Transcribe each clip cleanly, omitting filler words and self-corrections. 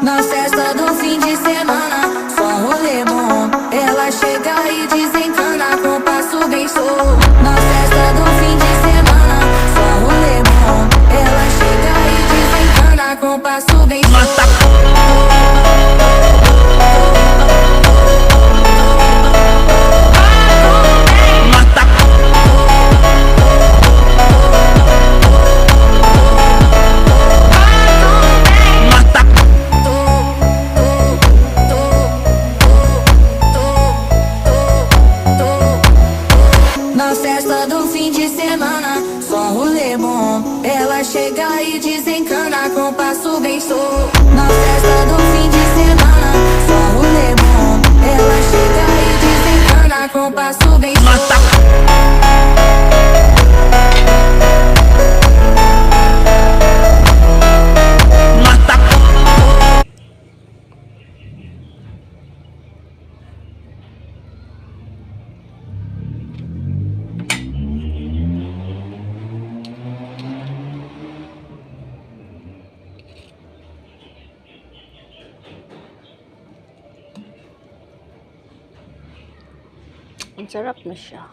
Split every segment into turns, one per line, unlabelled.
Na festa do fim de semana, só rolê bom. Ela chega e desencana com passo bem solto. Na festa do fim de semana, só rolê bom. Ela chega e desencana com passo bem solto. Na festa do fim de semana, só rolê bom. Ela chega e desencana com passo bem solto. Na festa do fim de semana, só rolê bom. Ela chega e desencana com passo bem solto.
Ang sarap na siya.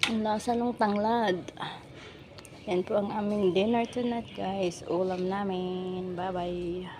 Ang lasa ng tanglad. Yan po ang aming dinner tonight, guys. Ulam namin. Bye-bye.